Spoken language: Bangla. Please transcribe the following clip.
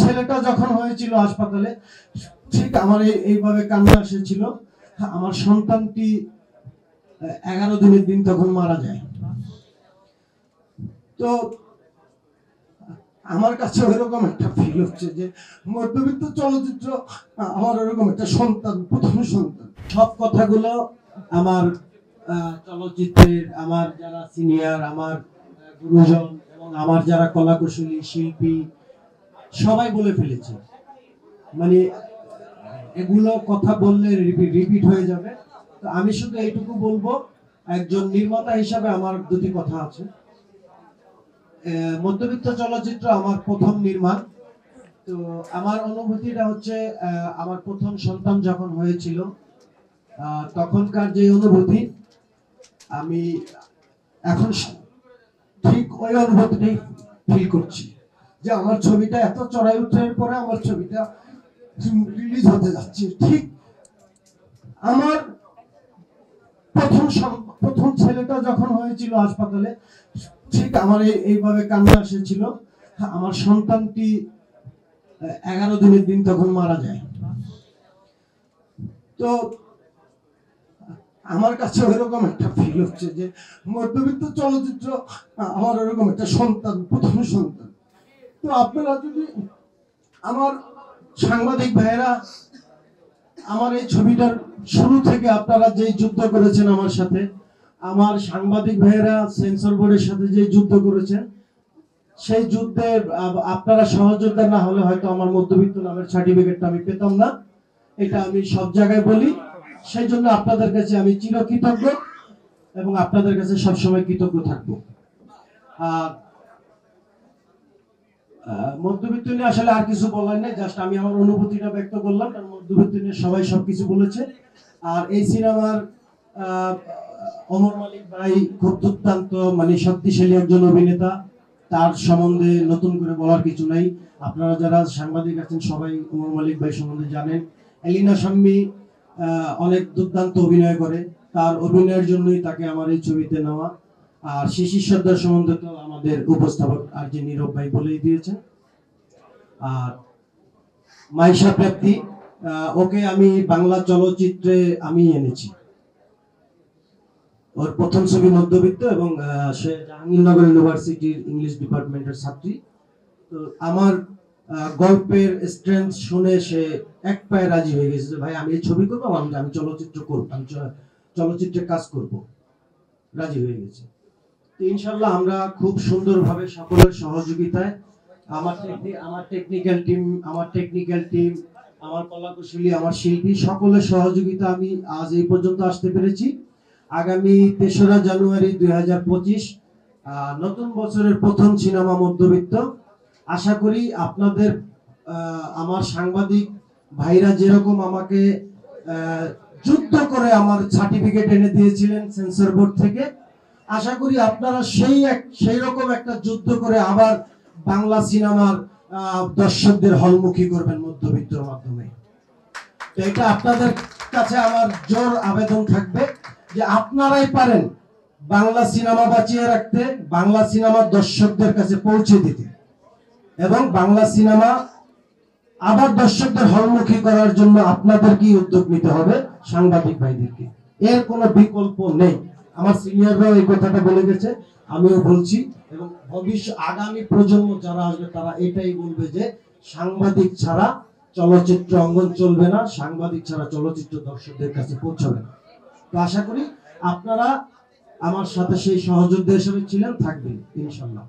ছেলেটা যখন হয়েছিল হাসপাতালে, ঠিক আমার এইভাবে কান্না এসেছিল। আমার সন্তানটি 11 দিনের দিন তখন মারা যায়। তো আমার কাছে ওইরকম একটা ফিল হচ্ছে যে মধ্যবিত্ত চলচ্চিত্র আমার ওরকম একটা সন্তান, প্রথম সন্তান। সব কথাগুলো আমার চলচ্চিত্রের আমার যারা সিনিয়র, আমার গুরুজন এবং আমার যারা কলাকুশলী শিল্পী সবাই বলে ফেলেছে। মানে এগুলো কথা বললে রিপিট হয়ে যাবে। তো আমি শুধু এইটুকু বলবো, একজন নির্মাতা হিসাবে আমার দুটি কথা আছে। মধ্যবিত্ত চলচ্চিত্র আমার প্রথম নির্মাণ। তো আমার অনুভূতিটা হচ্ছে আমার প্রথম সন্তান যখন হয়েছিল তখনকার যে অনুভূতি, আমি এখন ঠিক ওই অনুভূতিটাই ফিল করছি যে আমার ছবিটা এত চড়াই উঠার পরে আমার ছবিটা রিলিজ হতে যাচ্ছে। ঠিক আমার প্রথম ছেলেটা যখন হয়েছিল হাসপাতালে, ঠিক আমার এইভাবে কান্না এসেছিল। আমার সন্তানটি 11 দিনের দিন তখন মারা যায়। তো আমার কাছে ওইরকম একটা ফিল হচ্ছে যে মধ্যবিত্ত চলচ্চিত্র আমার ওরকম একটা সন্তান, প্রথম সন্তান। তো আপনারা যদি আমার সাংবাদিক ভাইয়েরা, আমার এই ছবিটার শুরু থেকে আপনারা যে যুদ্ধ করেছেন আমার সাথে, আমার সাংবাদিক ভাইয়েরা সেন্সর বোর্ডের সাথে যে যুদ্ধ করেছেন, সেই যুদ্ধে আপনারা সহযোগিতা না হলে হয়তো আমার মধ্যবিত্ত নামের সার্টিফিকেটটা আমি পেতাম না। এটা আমি সব জায়গায় বলি। সেই জন্য আপনাদের কাছে আমি চিরকৃতজ্ঞ এবং আপনাদের কাছে সবসময় কৃতজ্ঞ থাকবো। আর মধ্যবিত্ত নিয়ে আসলে আর কিছু বলার নেই, জাস্ট আমি আমার অনুভূতিটা ব্যক্ত করলাম, কারণ মধ্যবিত্ত নিয়ে সবাই সবকিছু বলেছে। আর এই সিনেমার ওমর মালিক ভাই খুব দুর্দান্ত, মানে শক্তিশালী একজন অভিনেতা। তার সম্বন্ধে নতুন করে বলার কিছু নাই। আপনারা যারা সাংবাদিক আছেন সবাই ওমর মালিক ভাই সম্বন্ধে জানেন। এলিনা শাম্মী অনেক দুর্দান্ত অভিনয় করে, তার অভিনয়ের জন্যই তাকে আমার এই ছবিতে নেওয়া। আর শিশির সর্দার সম্বন্ধে তো আমাদের উপস্থাপক আর যে নীরব ভাই বলেই দিয়েছেন। আর মাইশা প্রাপ্তি, ওকে আমি বাংলা চলচ্চিত্রে আমি এনেছি। ওর প্রথম ছবি মধ্যবিত্ত এবং সে জাহাঙ্গীরনগর ইউনিভার্সিটির ইংলিশ ডিপার্টমেন্টের ছাত্রী। তো আমার গল্পের স্ট্রেংথ শুনে সে এক পায়ে রাজি হয়ে গেছে যে ভাই আমি এই ছবি করবো, আমি চলচ্চিত্র করবো, আমি চলচ্চিত্রে কাজ করব, রাজি হয়ে গেছে। তো ইনশাল্লাহ আমরা খুব সুন্দরভাবে সকলের সহযোগিতায়, আমার টেকনিক্যাল টিম, আমার কলাকুশলী, আমার শিল্পী, সকলের সহযোগিতা আমি আজ এই পর্যন্ত আসতে পেরেছি। আগামী ৩রা জানুয়ারি ২০২৫ নতুন বছরের প্রথম সিনেমা মধ্যবিত্ত। আশা করি আপনাদের আমার সাংবাদিক ভাইরা যেরকম আমাকে যুদ্ধ করে আমার সার্টিফিকেট এনে দিয়েছিলেন সেন্সর বোর্ড থেকে, আশা করি আপনারা সেই রকম একটা যুদ্ধ করে আবার বাংলা সিনেমার দর্শকদের হলমুখী করবেন মধ্যবিত্তর মাধ্যমে। তো এটা আপনাদের কাছে আমার জোর আবেদন থাকবে যে আপনারাই পারেন বাংলা সিনেমা বাঁচিয়ে রাখতে, বাংলা সিনেমার দর্শকদের কাছে পৌঁছে দিতে এবং বাংলা সিনেমা আবার দর্শকদের হলমুখী করার জন্য আপনাদেরকেই উদ্যোগ নিতে হবে, সাংবাদিক ভাইদেরকে। এর কোনো বিকল্প নেই। আমার সিনিয়ররাও এই কথাটা বলে গেছে, আমিও বলছি, এবং আগামী প্রজন্ম যারা আসবে তারা এটাই বলবে যে সাংবাদিক ছাড়া চলচ্চিত্র অঙ্গন চলবে না, সাংবাদিক ছাড়া চলচ্চিত্র দর্শকদের কাছে পৌঁছাবে না। তো আশা করি আপনারা আমার সাথে সেই সহযোদ্ধা হিসেবে ছিলেন, থাকবেন ইনশাল্লাহ।